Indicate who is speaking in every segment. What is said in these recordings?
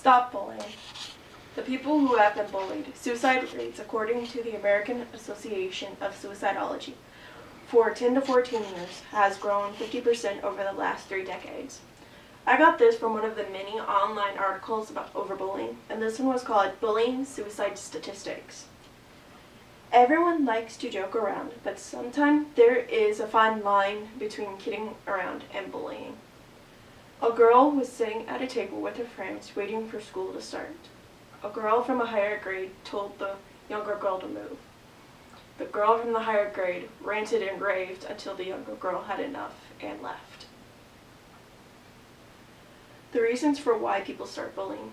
Speaker 1: Stop bullying. The people who have been bullied. Suicide rates, according to the American Association of Suicidology, for 10 to 14 years has grown 50% over the last 3 decades. I got this from one of the many online articles about overbullying, and this one was called Bullying Suicide Statistics. Everyone likes to joke around, but sometimes there is a fine line between kidding around and bullying. A girl was sitting at a table with her friends waiting for school to start. A girl from a higher grade told the younger girl to move. The girl from the higher grade ranted and raved until the younger girl had enough and left. The reasons for why people start bullying.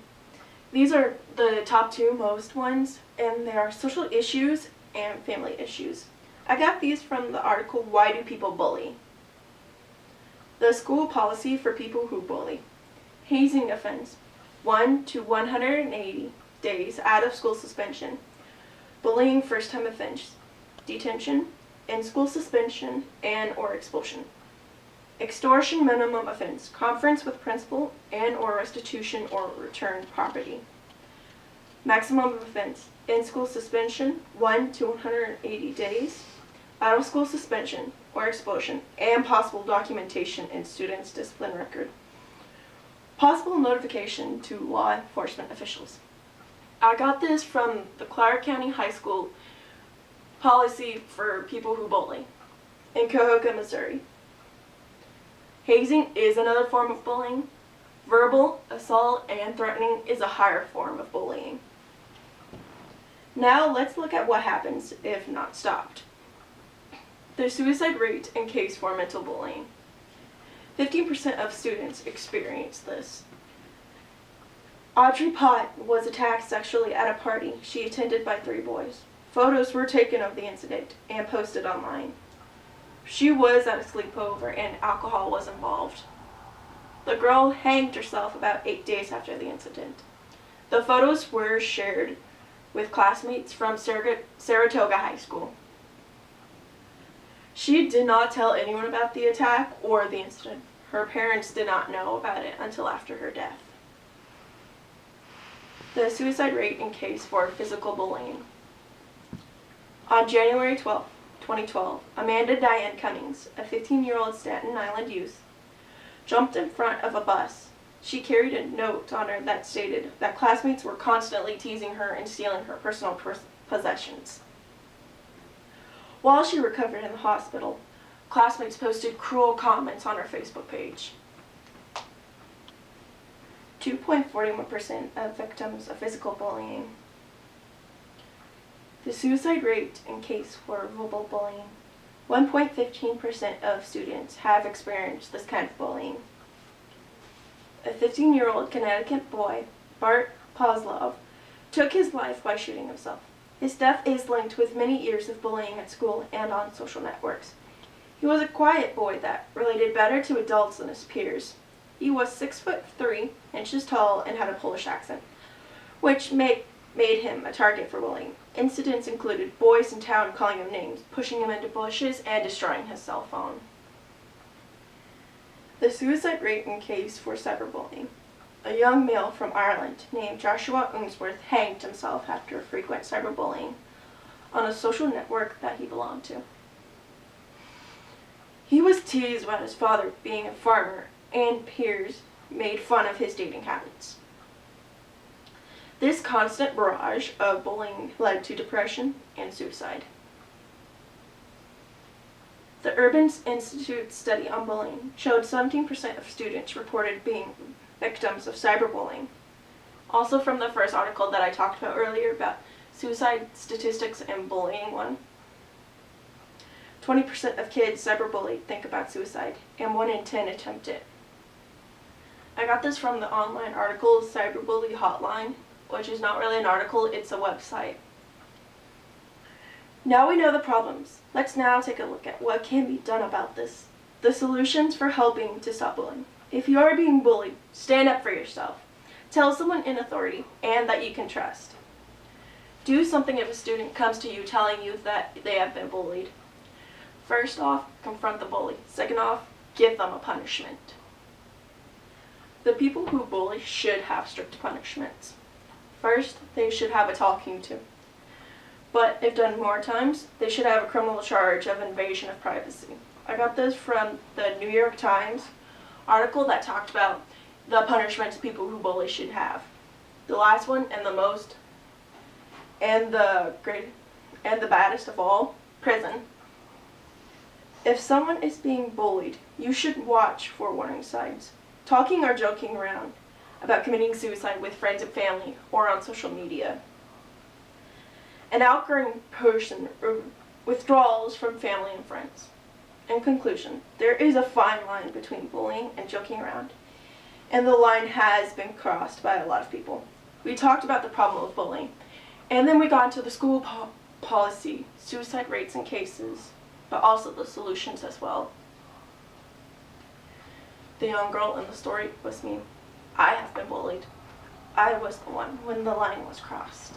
Speaker 1: These are the top 2 most ones, and they are social issues and family issues. I got these from the article, Why Do People Bully? The school policy for people who bully. Hazing offense, 1 to 180 days out of school suspension. Bullying first-time offense, detention, in-school suspension, and or expulsion. Extortion minimum offense, conference with principal and or restitution or return property. Maximum offense, in-school suspension, 1 to 180 days, out-of-school suspension or expulsion, and possible documentation in student's discipline record. Possible notification to law enforcement officials. I got this from the Clark County High School policy for people who bully in Cahokia, Missouri. Hazing is another form of bullying. Verbal assault and threatening is a higher form of bullying. Now let's look at what happens if not stopped. The suicide rate in case for mental bullying. 15% of students experience this. Audrey Pott was attacked sexually at a party she attended by 3 boys. Photos were taken of the incident and posted online. She was at a sleepover and alcohol was involved. The girl hanged herself about 8 days after the incident. The photos were shared with classmates from Saratoga High School. She did not tell anyone about the attack or the incident. Her parents did not know about it until after her death. The suicide rate in case for physical bullying. On January 12, 2012, Amanda Diane Cummings, a 15-year-old Staten Island youth, jumped in front of a bus. She carried a note on her that stated that classmates were constantly teasing her and stealing her personal possessions. While she recovered in the hospital, classmates posted cruel comments on her Facebook page. 2.41% of victims of physical bullying. The suicide rate in case for verbal bullying. 1.15% of students have experienced this kind of bullying. A 15-year-old Connecticut boy, Bart Kozlov, took his life by shooting himself. His death is linked with many years of bullying at school and on social networks. He was a quiet boy that related better to adults than his peers. He was 6'3" tall and had a Polish accent, which made him a target for bullying. Incidents included boys in town calling him names, pushing him into bushes, and destroying his cell phone. The suicide rate in case for cyberbullying. A young male from Ireland named Joshua Unsworth hanged himself after frequent cyberbullying on a social network that he belonged to. He was teased about his father being a farmer, and peers made fun of his dating habits. This constant barrage of bullying led to depression and suicide. The Urban Institute study on bullying showed 17% of students reported being victims of cyberbullying. Also from the first article that I talked about earlier about suicide statistics and bullying one, 20% of kids cyberbullied think about suicide, and 1 in 10 attempt it. I got this from the online article Cyberbully Hotline, which is not really an article, it's a website. Now we know the problems. Let's now take a look at what can be done about this. The solutions for helping to stop bullying. If you are being bullied, stand up for yourself. Tell someone in authority and that you can trust. Do something if a student comes to you telling you that they have been bullied. First off, confront the bully. Second off, give them a punishment. The people who bully should have strict punishments. First, they should have a talking to. But if done more times, they should have a criminal charge of invasion of privacy. I got this from the New York Times article that talked about the punishments people who bully should have. The last one and the most and the baddest of all, prison. If someone is being bullied, you should watch for warning signs. Talking or joking around about committing suicide with friends and family or on social media. An outgoing person withdrawals from family and friends. In conclusion, there is a fine line between bullying and joking around, and the line has been crossed by a lot of people. We talked about the problem of bullying, and then we got into the school policy, suicide rates and cases, but also the solutions as well. The young girl in the story was me. I have been bullied. I was the one when the line was crossed.